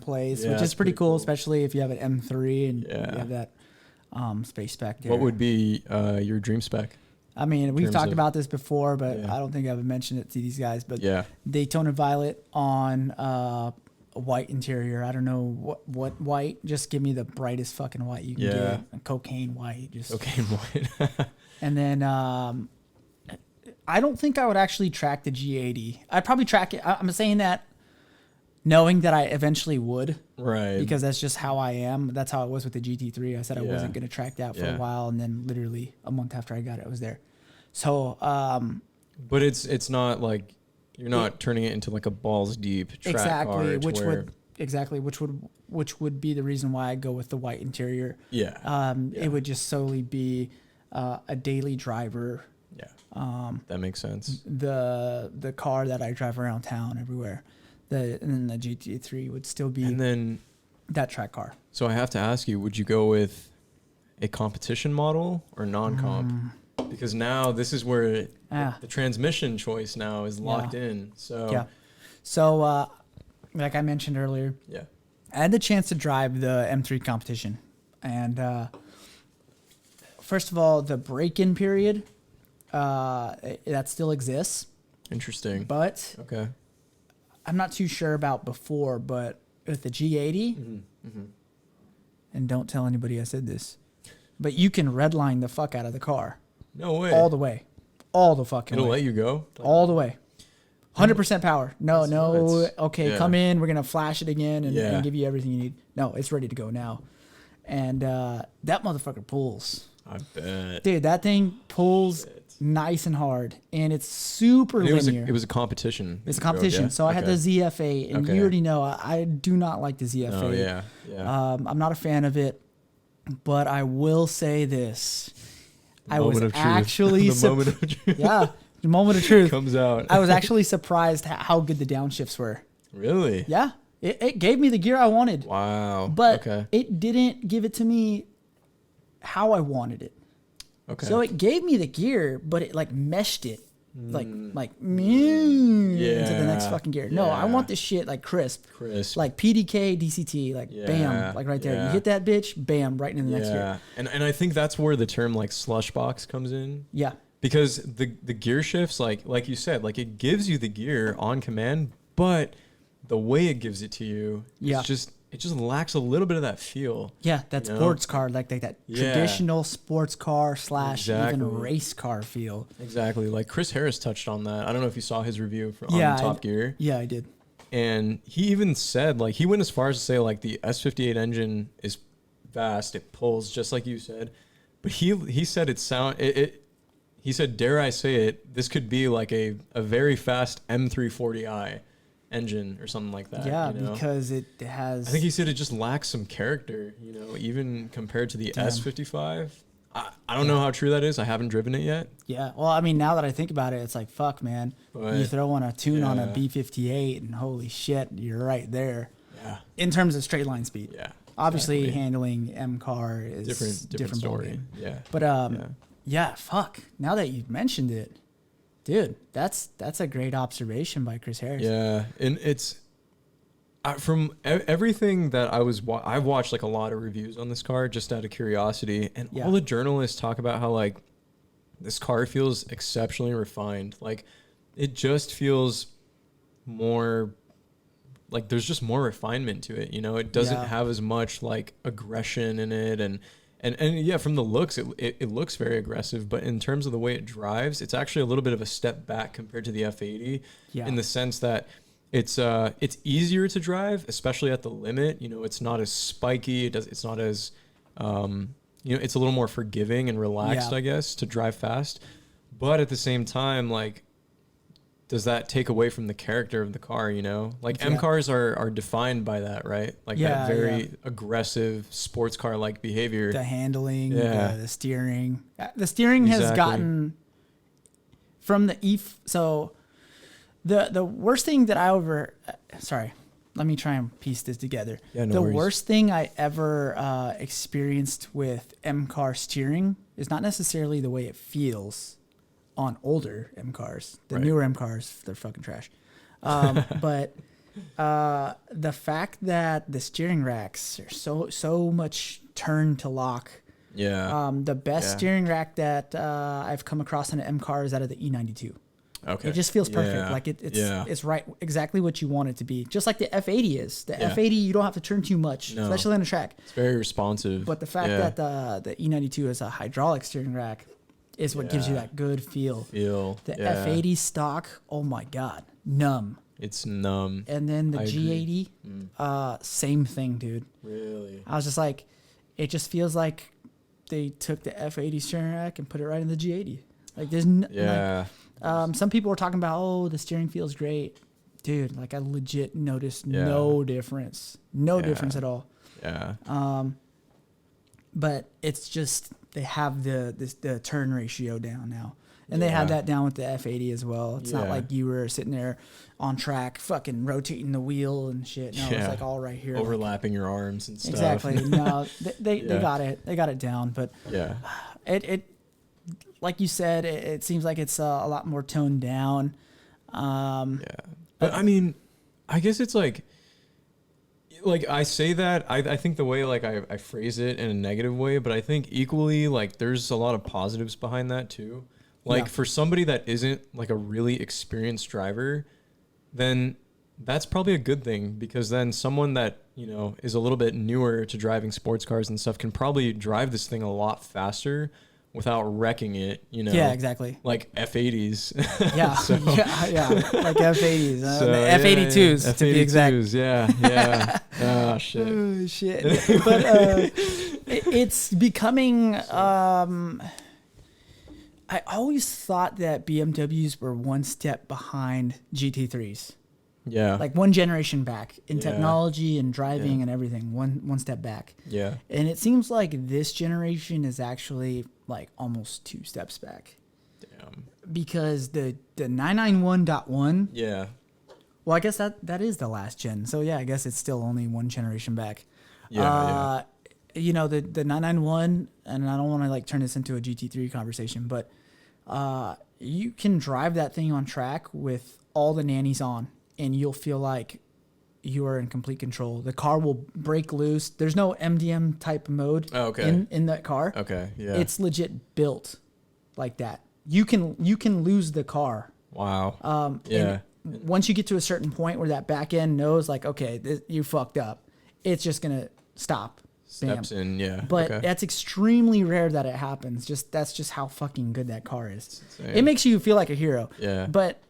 place, which is pretty cool, especially if you have an M3 and you have that space spec there. What would be your dream spec? I mean, we've talked about this before, but I don't think I've mentioned it to these guys. But Daytona Violet on a white interior. I don't know what white. Just give me the brightest fucking white you can get. A cocaine white. Just cocaine white. And then I don't think I would actually track the G80. I'd probably track it. I'm saying that knowing that I eventually would. Right. Because that's just how I am. That's how it was with the GT3. I said I wasn't going to track that for a while, and then literally a month after I got it, I was there. So, but it's not like you're not turning it into like a balls deep track car, which would be the reason why I go with the white interior. It would just solely be a daily driver. That makes sense. The car that I drive around town everywhere. And then the GT3 would still be that track car. So I have to ask you, would you go with a competition model or non-comp? Because now this is where the transmission choice now is locked in. So like I mentioned earlier, I had the chance to drive the M3 competition. And first of all, the break-in period, that still exists. Interesting. But I'm not too sure about before, but with the G80, and don't tell anybody I said this, but you can redline the fuck out of the car. No way. All the way. All the fucking way. It'll let you go? All the way. 100% power. Come in. We're going to flash it again and give you everything you need. No, it's ready to go now. And that motherfucker pulls. I bet. Dude, that thing pulls nice and hard. And it's super linear. It was a competition. It's a competition. So I had the ZF8. And you already know I do not like the ZF8. I'm not a fan of it. But I will say this. I was actually the moment of truth comes out. I was actually surprised how good the downshifts were. Really? Yeah. It gave me the gear I wanted. Wow. But it didn't give it to me how I wanted it. Okay. So it gave me the gear, but it like meshed it into the next fucking gear. No, I want this shit like crisp. Like PDK, DCT, like bam, like right there. You hit that bitch, bam, right into the next gear. And I think that's where the term like slush box comes in. Yeah. Because the gear shifts, like you said, like it gives you the gear on command, but the way it gives it to you, it just lacks a little bit of that feel. Yeah, that sports car, like that traditional sports car / even race car feel. Exactly. Like Chris Harris touched on that. I don't know if you saw his review on Top Gear. Yeah, I did. And he even said, like, he went as far as to say, like, the S58 engine is fast. It pulls, just like you said. But he said he said, dare I say it, this could be like a very fast M340i engine or something like that. Yeah, because it has... I think he said it just lacks some character, even compared to the S55. I don't know how true that is. I haven't driven it yet. Yeah, well, I mean, now that I think about it, it's like, fuck, man. But you throw on a tune on a B58 and holy shit, you're right there. Yeah. In terms of straight line speed. Yeah. Obviously, handling M car is different story. Yeah. But fuck. Now that you've mentioned it, dude, that's a great observation by Chris Harris. Yeah, and it's from everything that I've watched like a lot of reviews on this car just out of curiosity, and all the journalists talk about how like this car feels exceptionally refined. Like it just feels more like there's just more refinement to it. It doesn't have as much like aggression in it, and yeah, from the looks, it looks very aggressive, but in terms of the way it drives, it's actually a little bit of a step back compared to the F80 in the sense that it's easier to drive, especially at the limit. It's not as spiky. It's not as, it's a little more forgiving and relaxed, I guess, to drive fast. But at the same time, like, does that take away from the character of the car, Like M cars are defined by that, right? Like that very aggressive sports car like behavior. The handling, the steering. The steering has gotten from the so the worst thing that sorry, let me try and piece this together. Yeah, no worries. Worst thing I ever experienced with M car steering is not necessarily the way it feels on older M cars. The newer M cars, they're fucking trash. But the fact that the steering racks are so much turn to lock. Yeah. The best steering rack that I've come across in an M car is out of the E92. Okay. It just feels perfect. Like it's right, exactly what you want it to be. Just like the F80 is. The F80, you don't have to turn too much, especially on a track. It's very responsive. But the fact that the E92 is a hydraulic steering rack is what gives you that good feel. The F80 stock, oh my God, numb. It's numb. And then the G80, same thing, dude. Really? I was just like, it just feels like they took the F80 steering rack and put it right in the G80. Like there's some people were talking about, oh, the steering feels great. Dude, like I legit noticed no difference. No difference at all. Yeah. But it's just they have the turn ratio down now. And they had that down with the F80 as well. It's not like you were sitting there on track fucking rotating the wheel and shit. No, it's like all right here. Overlapping your arms and stuff. Exactly. No, they got it. They got it down. But it like you said, it seems like it's a lot more toned down. But I mean, I guess it's like I say that, I think the way like I phrase it in a negative way, but I think equally like there's a lot of positives behind that too. Like for somebody that isn't like a really experienced driver, then that's probably a good thing, because then someone that, you know, is a little bit newer to driving sports cars and stuff can probably drive this thing a lot faster without wrecking it, you know. Yeah, exactly. Like F80s. Yeah, like F80s. F82s, to be exact. Yeah. Oh, shit. Oh, shit. But it's becoming... I always thought that BMWs were one step behind GT3s. Yeah. Like one generation back in technology and driving and everything. One step back. Yeah. And it seems like this generation is actually like almost 2 steps back. Damn. Because the 991.1. Yeah. Well, I guess that is the last gen. So yeah, I guess it's still only one generation back. Yeah. You know, the 991, and I don't want to like turn this into a GT3 conversation, but you can drive that thing on track with all the nannies on, and you'll feel like you are in complete control. The car will break loose. There's no MDM type mode in that car. Okay, yeah. It's legit built like that. You can lose the car. Wow. Once you get to a certain point where that back end knows like, okay, you fucked up, it's just going to stop. Steps in, yeah. But that's extremely rare that it happens. That's just how fucking good that car is. It makes you feel like a hero. Yeah. But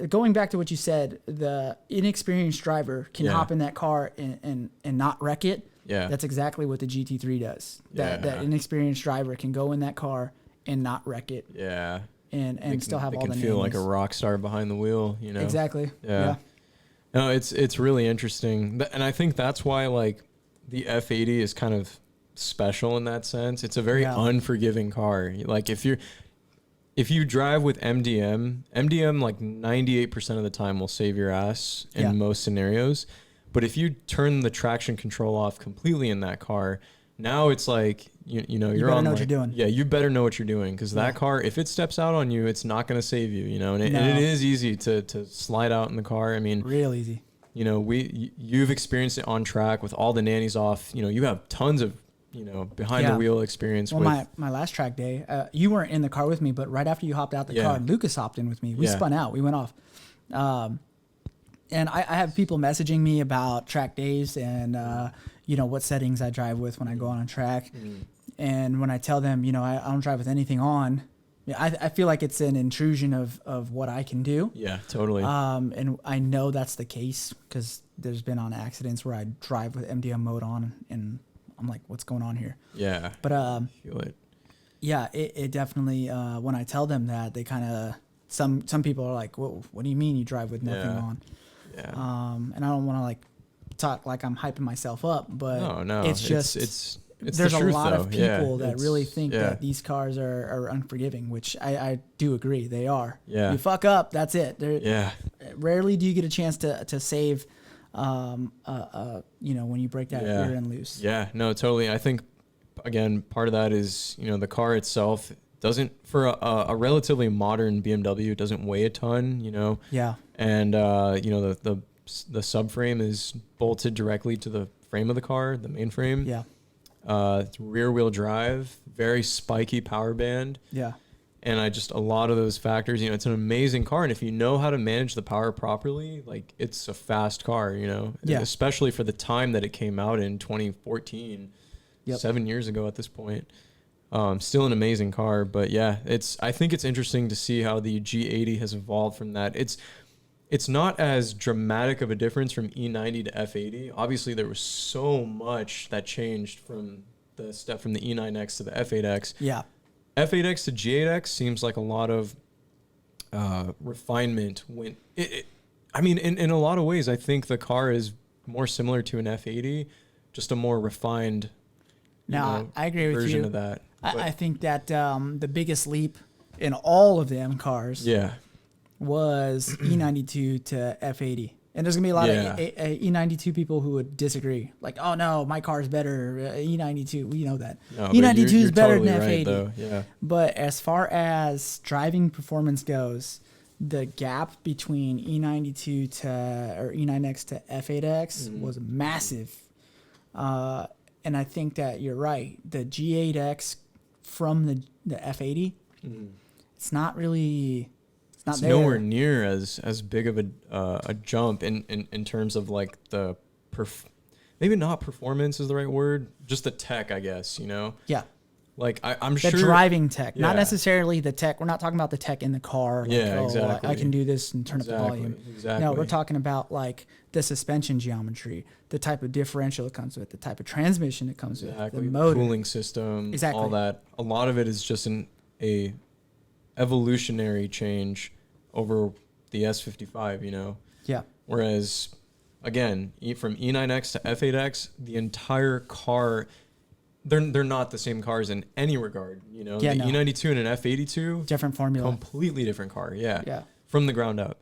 going back to what you said, the inexperienced driver can hop in that car and not wreck it. Yeah. That's exactly what the GT3 does. That inexperienced driver can go in that car and not wreck it. Yeah. And still have all the names. They can feel like a rock star behind the wheel, you know. Exactly. Yeah. No, it's really interesting. And I think that's why like the F80 is kind of special in that sense. It's a very unforgiving car. Like if you drive with MDM like 98% of the time will save your ass in most scenarios. But if you turn the traction control off completely in that car, now it's like you know you're on. Know what you're doing. Yeah, you better know what you're doing, because that car, if it steps out on you, it's not going to save you. You know, and it is easy to slide out in the car. I mean, real easy. You know, you've experienced it on track with all the nannies off. You know, you have tons of, you know, behind the wheel experience. Well, my last track day, you weren't in the car with me, but right after you hopped out the car, Lucas hopped in with me. We spun out. We went off. And I have people messaging me about track days and, you know, what settings I drive with when I go on a track. And when I tell them, you know, I don't drive with anything on, I feel like it's an intrusion of what I can do. Yeah, totally. And I know that's the case because there's been on accidents where I drive with MDM mode on and I'm like, what's going on here? Yeah. But feel it. Yeah, it definitely. When I tell them that, they kind of some people are like, "Whoa, what do you mean you drive with nothing on?" Yeah. And I don't want to like talk like I'm hyping myself up, but no, it's just it's there's the truth, a lot though. of people that really think that these cars are unforgiving, which I do agree they are. Yeah. You fuck up, that's it. Yeah. Rarely do you get a chance to save, you know, when you break that rear end loose. Yeah, no, totally. I think, again, part of that is, you know, the car itself doesn't, for a relatively modern BMW, it doesn't weigh a ton, you know. Yeah. And, you know, the subframe is bolted directly to the frame of the car, the main frame. Yeah. Rear wheel drive, very spiky power band. Yeah. And a lot of those factors, it's an amazing car. And if you know how to manage the power properly, like, it's a fast car, Yeah. especially for the time that it came out in 2014, 7 years ago at this point. Still an amazing car, but yeah, I think it's interesting to see how the G80 has evolved from that. It's not as dramatic of a difference from E90 to F80. Obviously, there was so much that changed from the step from the E9X to the F8X. Yeah. F8X to G8X seems like a lot of refinement. I mean, in a lot of ways, I think the car is more similar to an F80, just a more refined I agree with version you. of that. I think that the biggest leap in all of them cars was E92 to F80. And there's going to be a lot of E92 people who would disagree. Like, oh, no, my car's better. E92, we know that. No, E92 is better totally than F80. Right, though. Yeah. But as far as driving performance goes, the gap between E92 or E9X to F8X was massive. And I think that you're right. The G8X from the F80, it's not really... It's nowhere near as big of a jump in terms of like the maybe not performance is the right word, just the tech, I guess, Yeah. Like I'm sure the driving tech, not necessarily the tech. We're not talking about the tech in the car. Like, exactly. I can do this and turn up the volume. Exactly. No, we're talking about like the suspension geometry, the type of differential it comes with, the type of transmission it comes with, the motor, cooling system, all that. A lot of it is just a evolutionary change over the S55, Yeah. Whereas, again, from E9X to F8X, the entire car, they're not the same cars in any regard, Yeah, the E92 and an F82, different formula, completely different car, yeah, from the ground up.